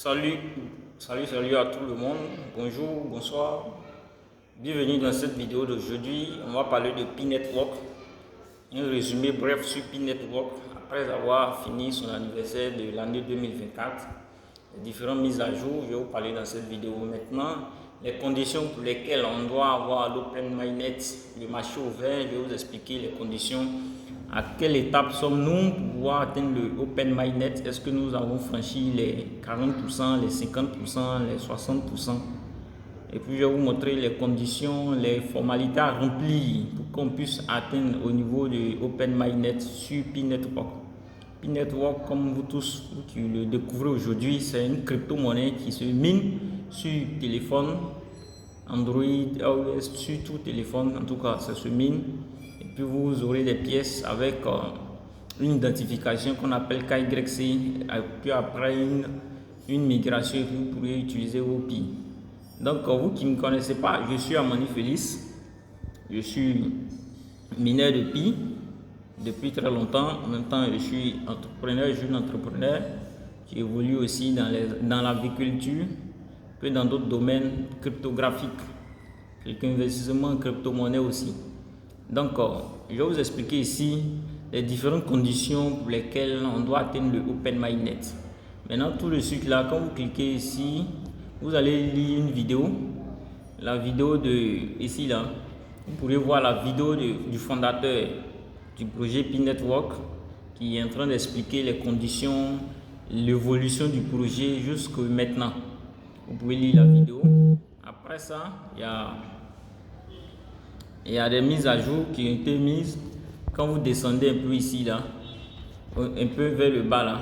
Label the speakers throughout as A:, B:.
A: Salut à tout le monde. Bonjour, bonsoir. Bienvenue dans cette vidéo d'aujourd'hui. On va parler de Pi Network. Un résumé bref sur Pi Network. Après avoir fini son anniversaire de l'année 2024, les différentes mises à jour, je vais vous parler dans cette vidéo. Maintenant, les conditions pour lesquelles on doit avoir l'Open Mainnet, le marché ouvert. Je vais vous expliquer les conditions. À quelle étape sommes-nous pour pouvoir atteindre le Open Mainnet? Est-ce que nous avons franchi les 40%, les 50%, les 60%? Et puis je vais vous montrer les conditions, les formalités à remplir pour qu'on puisse atteindre au niveau du Open Mainnet sur Pi Network. Pi Network, comme vous tous qui le découvrez aujourd'hui, c'est une crypto-monnaie qui se mine sur téléphone, Android, iOS, sur tout téléphone. En tout cas, ça se mine. Et puis vous aurez des pièces avec une identification qu'on appelle KYC. Et puis après une migration, vous pourrez utiliser vos Pi. Donc vous qui ne me connaissez pas, je suis Amani Félix. Je suis mineur de Pi depuis très longtemps. En même temps, je suis entrepreneur, jeune entrepreneur qui évolue aussi dans l'agriculture, puis dans d'autres domaines cryptographiques, quelques investissements en crypto-monnaie aussi. Donc, je vais vous expliquer ici les différentes conditions pour lesquelles on doit atteindre le Open Mainnet. Maintenant, tout de suite là, quand vous cliquez ici, vous allez lire une vidéo. La vidéo de ici là, vous pourrez voir la vidéo du fondateur du projet Pi Network qui est en train d'expliquer les conditions, l'évolution du projet jusqu'à maintenant. Vous pouvez lire la vidéo. Après ça, il y a des mises à jour qui ont été mises. Quand vous descendez un peu ici là, un peu vers le bas là,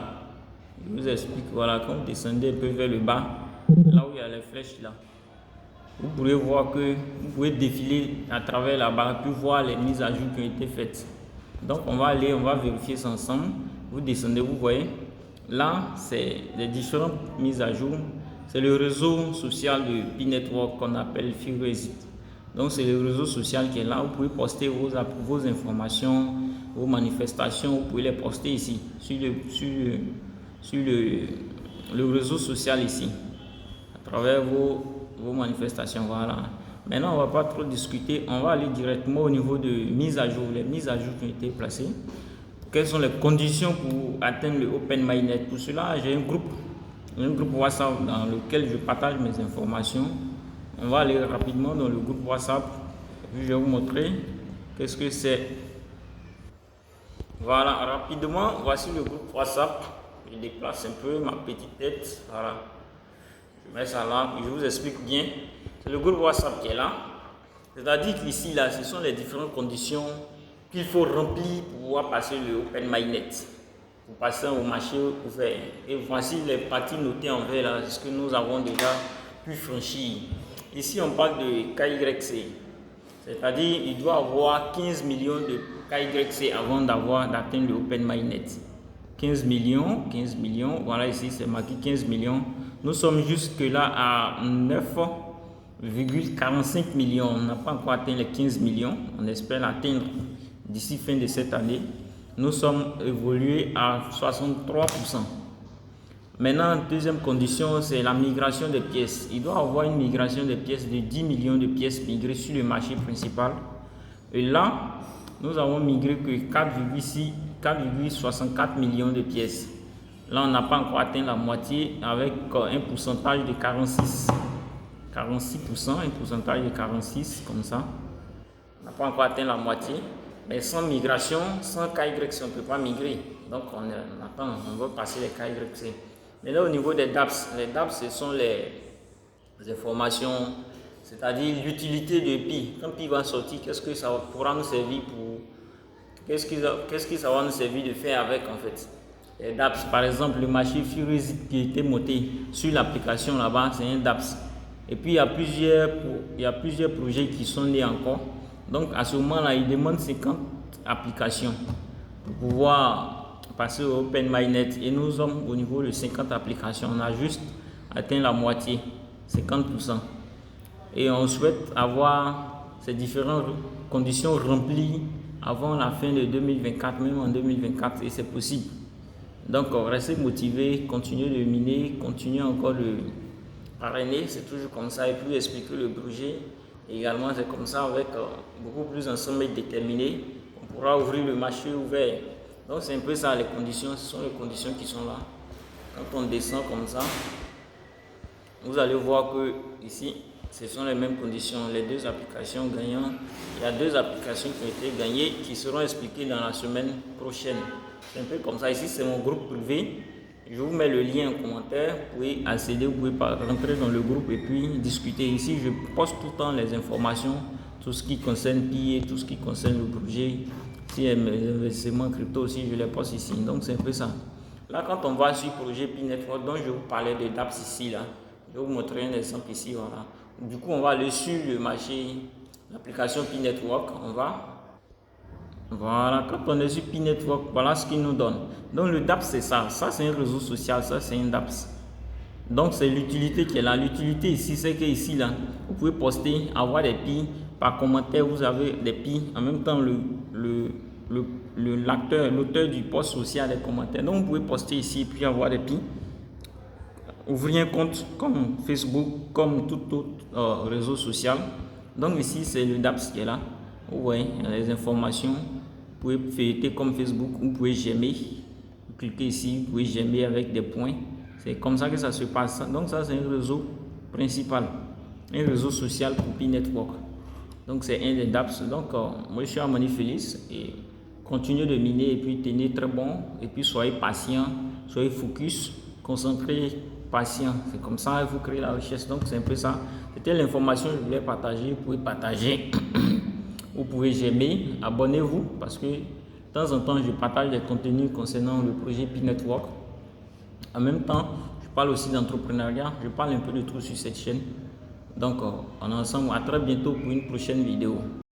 A: je vous explique. Voilà, quand vous descendez un peu vers le bas, là où il y a les flèches là, vous pourrez voir que vous pouvez défiler à travers là-bas, puis voir les mises à jour qui ont été faites. Donc on va vérifier ça ensemble. Vous descendez, vous voyez. Là, c'est les différentes mises à jour. C'est le réseau social de Pi Network qu'on appelle Firesit. Donc c'est le réseau social qui est là. Vous pouvez poster vos informations, vos manifestations. Vous pouvez les poster ici, sur le réseau social ici, à travers vos manifestations. Voilà. Maintenant, on ne va pas trop discuter. On va aller directement au niveau de mise à jour. Les mises à jour qui ont été placées. Quelles sont les conditions pour atteindre le Open Mainnet? Pour cela, j'ai un groupe WhatsApp dans lequel je partage mes informations. On va aller rapidement dans le groupe WhatsApp. Je vais vous montrer qu'est-ce que c'est. Voilà, rapidement, voici le groupe WhatsApp. Je déplace un peu ma petite tête. Voilà. Je mets ça là et je vous explique bien. C'est le groupe WhatsApp qui est là. C'est-à-dire qu'ici, là, ce sont les différentes conditions qu'il faut remplir pour pouvoir passer le Open Mainnet. Pour passer au marché ouvert. Et voici les parties notées en vert là, ce que nous avons déjà pu franchir. Ici, on parle de KYC. C'est-à-dire il doit avoir 15 millions de KYC avant d'atteindre le Open Mainnet. 15 millions, voilà ici c'est marqué 15 millions. Nous sommes jusque là à 9,45 millions. On n'a pas encore atteint les 15 millions. On espère l'atteindre d'ici fin de cette année. Nous sommes évolués à 63%. Maintenant, deuxième condition, c'est la migration des pièces. Il doit y avoir une migration des pièces de 10 millions de pièces migrées sur le marché principal. Et là, nous avons migré que 4,64 millions de pièces. Là, on n'a pas encore atteint la moitié avec un pourcentage de 46%, un pourcentage de 46% comme ça. On n'a pas encore atteint la moitié. Mais sans migration, sans KYC, on ne peut pas migrer. Donc, on va passer les KYC. Maintenant, au niveau des DApps, les DApps, ce sont les informations, c'est-à-dire l'utilité de Pi. Quand Pi va sortir, qu'est-ce que ça pourra nous servir pour... Qu'est-ce que ça va nous servir de faire avec, en fait? Les DApps, par exemple, le marché Firesit qui a été monté sur l'application là-bas, c'est un DApps. Et puis, il y a plusieurs projets qui sont nés encore. Donc, à ce moment-là, il demande 50 applications pour pouvoir passer au Open Mainnet. Et nous sommes au niveau de 50 applications. On a juste atteint la moitié, 50%. Et on souhaite avoir ces différentes conditions remplies avant la fin de 2024, même en 2024. Et c'est possible. Donc, restez motivé, continuez de miner, continuez encore de parrainer, c'est toujours comme ça. Et puis expliquer le projet. Également, c'est comme ça, avec beaucoup plus un sommet déterminé, on pourra ouvrir le marché ouvert. Donc, c'est un peu ça les conditions, ce sont les conditions qui sont là. Quand on descend comme ça, vous allez voir que ici, ce sont les mêmes conditions. Les deux applications gagnantes, il y a deux applications qui ont été gagnées qui seront expliquées dans la semaine prochaine. C'est un peu comme ça. Ici, c'est mon groupe privé. Je vous mets le lien en commentaire. Vous pouvez accéder, vous pouvez rentrer dans le groupe et puis discuter. Ici, je poste tout le temps les informations, tout ce qui concerne PIE, tout ce qui concerne le projet. Si les investissements crypto aussi, je les poste ici. Donc, c'est un peu ça. Là, quand on va sur le projet Pi Network, dont je vous parlais de DApps ici, là, je vais vous montrer un exemple ici. Voilà. Du coup, on va aller sur le marché, l'application Pi Network. On va. Voilà, quand on est sur Pi Network, voilà ce qu'il nous donne. Donc, le DApps, c'est ça. Ça, c'est un réseau social. Ça, c'est un DApps. Donc, c'est l'utilité qui est là. L'utilité ici, c'est que ici, là, vous pouvez poster, avoir des Pi. Par commentaire, vous avez des Pi. En même temps, l'auteur du post social des commentaires. Donc, vous pouvez poster ici et puis avoir des Pi. Ouvrir un compte comme Facebook, comme tout autre réseau social. Donc, ici, c'est le DApps qui est là. Vous voyez les informations. Vous pouvez feuilleter comme Facebook, vous pouvez j'aimer. Vous cliquez ici, vous pouvez j'aimer avec des points. C'est comme ça que ça se passe. Donc, ça, c'est un réseau principal. Un réseau social pour Pi Network. Donc, c'est un des DApps. Donc, moi, je suis Amani Félix et continuez de miner et puis tenez très bon. Et puis, soyez patient, soyez focus, concentré, patient. C'est comme ça que vous créez la richesse. Donc, c'est un peu ça. C'était l'information que je voulais partager. Vous pouvez partager. Vous pouvez j'aimer, abonnez-vous parce que de temps en temps, je partage des contenus concernant le projet Pi Network. En même temps, je parle aussi d'entrepreneuriat. Je parle un peu de tout sur cette chaîne. Donc, on est ensemble. À très bientôt pour une prochaine vidéo.